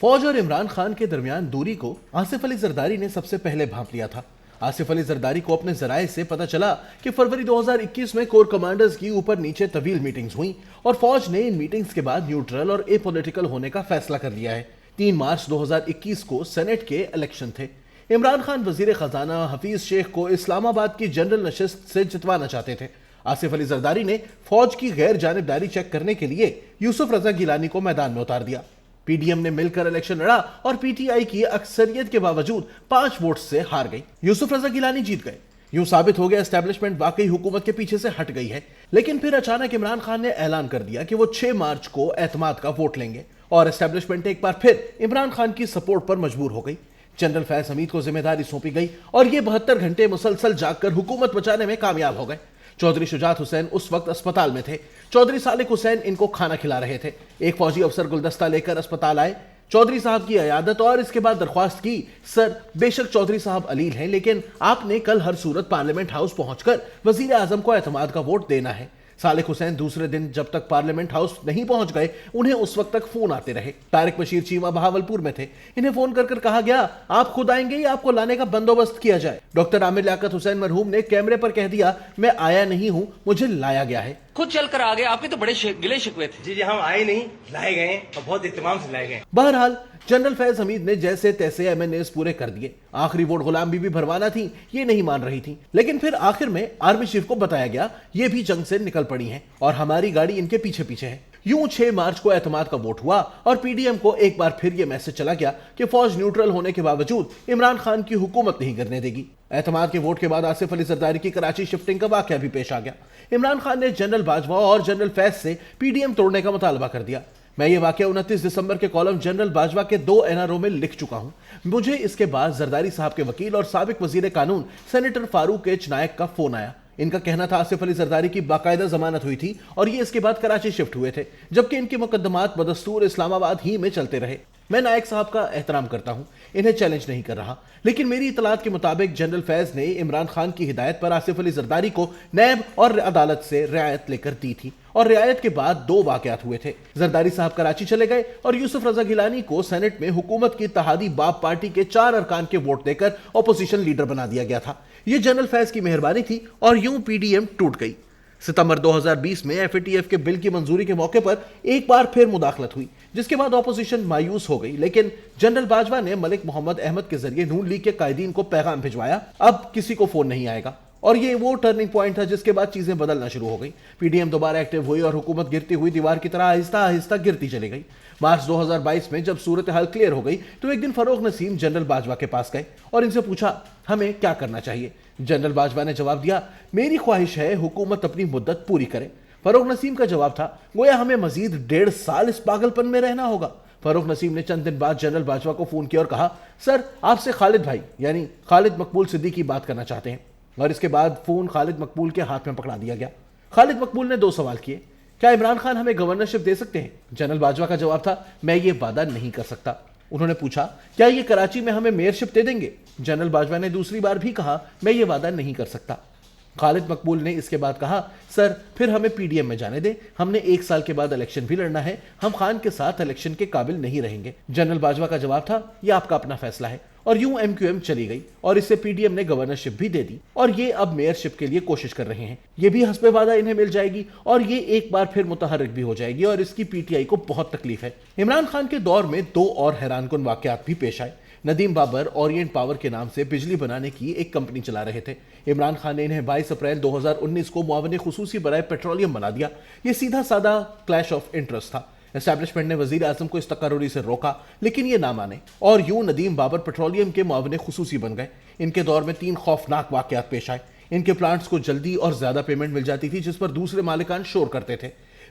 فوج اور عمران خان کے درمیان دوری کو آصف علی زرداری نے سب سے پہلے بھانپ لیا تھا۔ آصف علی زرداری کو اپنے ذرائع سے پتہ چلا کہ فروری 2021 میں کور کمانڈرز کی اوپر نیچے طویل میٹنگز ہوئیں اور فوج نے ان میٹنگز کے بعد نیوٹرل اور اے پولیٹیکل ہونے کا فیصلہ کر لیا ہے۔ 3 مارچ 2021 کو سینٹ کے الیکشن تھے۔ عمران خان وزیر خزانہ حفیظ شیخ کو اسلام آباد کی جنرل نشست سے جتوانا چاہتے تھے۔ آصف علی زرداری نے فوج کی غیر جانبداری چیک کرنے کے لیے یوسف رضا گیلانی کو میدان میں اتار دیا۔ پی ڈی ایم نے مل کر الیکشن لڑا اور پی ٹی آئی کی اکثریت کے باوجود 5 ووٹ سے ہار گئی۔ یوسف رضا گیلانی جیت گئے۔ یوں ثابت ہو گیا اسٹیبلشمنٹ واقعی حکومت کے پیچھے سے ہٹ گئی ہے۔ لیکن پھر اچانک عمران خان نے اعلان کر دیا کہ وہ 6 مارچ کو اعتماد کا ووٹ لیں گے اور اسٹیبلشمنٹ ایک بار پھر عمران خان کی سپورٹ پر مجبور ہو گئی۔ جنرل فیض حمید کو ذمہ داری سونپی گئی اور یہ 72 گھنٹے مسلسل جاگ کر حکومت بچانے میں کامیاب ہو گئے۔ چودھری شجاعت حسین اس وقت اسپتال میں تھے۔ چودھری صالح حسین ان کو کھانا کھلا رہے تھے۔ ایک فوجی افسر گلدستہ لے کر اسپتال آئے، چودھری صاحب کی عیادت اور اس کے بعد درخواست کی، سر بے شک چودھری صاحب علیل ہیں لیکن آپ نے کل ہر صورت پارلیمنٹ ہاؤس پہنچ کر وزیر اعظم کو اعتماد کا ووٹ دینا ہے۔ صالح حسین دوسرے دن جب تک پارلیمنٹ ہاؤس نہیں پہنچ گئے انہیں اس وقت تک فون آتے رہے۔ طارق بشیر چیمہ بہاولپور میں تھے۔ انہیں فون کر کہا گیا آپ خود آئیں گے یا آپ کو لانے کا بندوبست کیا جائے؟ ڈاکٹر عامر لیاقت حسین مرحوم نے کیمرے پر کہہ دیا میں آیا نہیں ہوں، مجھے لایا گیا ہے۔ خود چل کر آگے، آپ کے تو بڑے گلے شکوے تھے۔ جی ہم آئے نہیں، لائے گئے اور بہت اہتمام سے لائے گئے۔ بہرحال جنرل فیض حمید نے جیسے تیسے ایم این ایز پورے کر دیے۔ آخری ووٹ غلام بی بی بھروانا تھی، یہ نہیں مان رہی تھی، لیکن پھر آخر میں آرمی چیف کو بتایا گیا یہ بھی جنگ سے نکل پڑی ہیں اور ہماری گاڑی ان کے پیچھے پیچھے ہے۔ یوں 6 مارچ کو اعتماد کا ووٹ ہوا اور پی ڈی ایم کو ایک بار پھر یہ میسج چلا گیا کہ فوج نیوٹرل ہونے کے باوجود عمران خان کی حکومت نہیں کرنے دے گی۔ اعتماد کے ووٹ کے بعد آصف علی زرداری کی کراچی شفٹنگ کا واقعہ بھی پیش آ گیا۔ عمران خان نے جنرل باجوہ اور جنرل فیض سے پی ڈی ایم توڑنے کا مطالبہ کر دیا۔ میں یہ واقعہ 29 دسمبر کے کالم جنرل باجوہ کے 2 این آر او میں لکھ چکا ہوں۔ مجھے اس کے بعد زرداری صاحب کے وکیل اور سابق وزیر قانون سینیٹر فاروق ایچ نائک کا فون آیا۔ ان کا کہنا تھا آصف علی زرداری کی باقاعدہ ضمانت ہوئی تھی اور یہ اس کے بعد کراچی شفٹ ہوئے تھے، جبکہ ان کے مقدمات بدستور اسلام آباد ہی میں چلتے رہے۔ میں نائک صاحب کا احترام کرتا ہوں، انہیں چیلنج نہیں کر رہا، لیکن میری اطلاعات کے مطابق جنرل فیض نے عمران خان کی ہدایت پر آصف علی زرداری کو نیب اور عدالت سے رعایت لے کر دی تھی اور رعایت کے بعد 2 واقعات ہوئے تھے۔ زرداری صاحب کراچی چلے گئے اور یوسف رضا گیلانی کو سینٹ میں حکومت کی اتحادی باب پارٹی کے 4 ارکان کے ووٹ دے کر اپوزیشن لیڈر بنا دیا گیا تھا۔ یہ جنرل فیض کی مہربانی تھی اور یوں پی ڈی ایم ٹوٹ گئی۔ ستمبر 2020 میں ایف اے ٹی ایف کے بل کی منظوری کے موقع پر ایک بار پھر مداخلت ہوئی، جس کے بعد اپوزیشن مایوس ہو گئی، لیکن جنرل باجوہ نے ملک محمد احمد کے ذریعے نون لیگ کے قائدین کو پیغام بھجوایا اب کسی کو فون نہیں آئے گا، اور یہ وہ ٹرننگ پوائنٹ تھا جس کے بعد چیزیں بدلنا شروع ہو گئی۔ پی ڈی ایم دوبارہ ایکٹیو ہوئی اور حکومت گرتی ہوئی دیوار کی طرح آہستہ آہستہ گرتی چلی گئی۔ مارچ 2022 میں جب صورتحال کلیئر ہو گئی تو ایک دن فروغ نسیم جنرل باجوہ کے پاس گئے اور ان سے پوچھا ہمیں کیا کرنا چاہیے؟ جنرل باجوہ نے جواب دیا میری خواہش ہے حکومت اپنی مدت پوری کرے۔ فروغ نسیم کا جواب تھا گویا ہمیں مزید 1.5 سال اس پاگل پن میں رہنا ہوگا۔ فروغ نسیم نے چند دن بعد جنرل باجوہ کو فون کیا اور کہا سر آپ سے خالد بھائی یعنی خالد مقبول صدیقی بات کرنا چاہتے ہیں، اور اس کے بعد فون خالد مقبول کے ہاتھ میں پکڑا دیا گیا۔ خالد مقبول نے 2 سوال کیے، کیا عمران خان ہمیں گورنرشپ دے سکتے ہیں؟ جنرل باجوہ کا جواب تھا میں یہ وعدہ نہیں کر سکتا۔ انہوں نے پوچھا کیا یہ کراچی میں ہمیں میئرشپ دے دیں گے؟ جنرل باجوہ نے دوسری بار بھی کہا میں یہ وعدہ نہیں کر سکتا۔ خالد مقبول نے اس کے بعد کہا سر پھر ہمیں پی ڈی ایم میں جانے دیں، ہم نے 1 سال کے بعد الیکشن بھی لڑنا ہے، ہم خان کے ساتھ الیکشن کے قابل نہیں رہیں گے۔ جنرل باجوہ کا جواب تھا یہ آپ کا اپنا فیصلہ ہے، اور یوں ایم کیو ایم چلی گئی اور اس سے پی ڈی ایم نے گورنرشپ بھی دے دی اور یہ اب میئرشپ کے لیے کوشش کر رہے ہیں۔ یہ بھی حسب وعدہ انہیں مل جائے گی اور یہ ایک بار پھر متحرک بھی ہو جائے گی اور اس کی پی ٹی آئی کو بہت تکلیف ہے۔ عمران خان کے دور میں 2 اور حیران کن واقعات بھی پیش آئے۔ ندیم بابر اورینٹ پاور کے نام سے بجلی بنانے کی ایک کمپنی چلا رہے تھے۔ عمران خان نے انہیں 22 اپریل 2019 کو معاون خصوصی برائے پیٹرولیم بنا دیا۔ یہ سیدھا سادہ کلیش آف انٹرسٹ تھا۔ اسٹیبلشمنٹ نے وزیر اعظم کو اس تقرری سے روکا لیکن یہ نہ مانے اور یوں ندیم بابر پیٹرولیم کے معاون خصوصی بن گئے۔ ان کے دور میں 3 خوفناک واقعات پیش آئے۔ ان کے پلانٹس کو جلدی اور زیادہ پیمنٹ مل جاتی تھی جس پر دوسرے مالکان شور کرتے تھے۔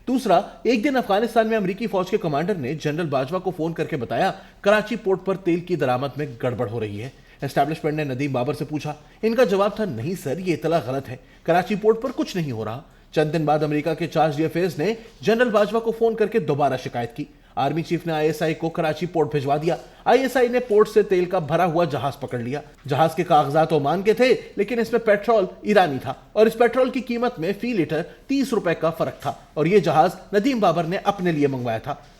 دوسرا، ایک دن افغانستان میں امریکی فوج کے کمانڈر نے جنرل باجوہ کو فون کر کے بتایا کراچی پورٹ پر تیل کی درآمد میں گڑبڑ ہو رہی ہے۔ اسٹیبلشمنٹ نے ندیم بابر سے پوچھا، ان کا جواب تھا نہیں سر یہ اطلاع غلط ہے، کراچی پورٹ پر کچھ نہیں ہو رہا۔ چند دن بعد امریکہ کے چارج ڈی ایفیئرز نے جنرل باجوہ کو فون کر کے دوبارہ شکایت کی۔ آرمی چیف نے آئی ایس آئی کو کراچی پورٹ بھجوا دیا۔ آئی ایس آئی نے پورٹ سے تیل کا بھرا ہوا جہاز پکڑ لیا۔ جہاز کے کاغذات عمان کے تھے لیکن اس میں پیٹرول ایرانی تھا اور اس پیٹرول کی قیمت میں فی لیٹر 30 روپے کا فرق تھا اور یہ جہاز ندیم بابر نے اپنے لیے منگوایا تھا۔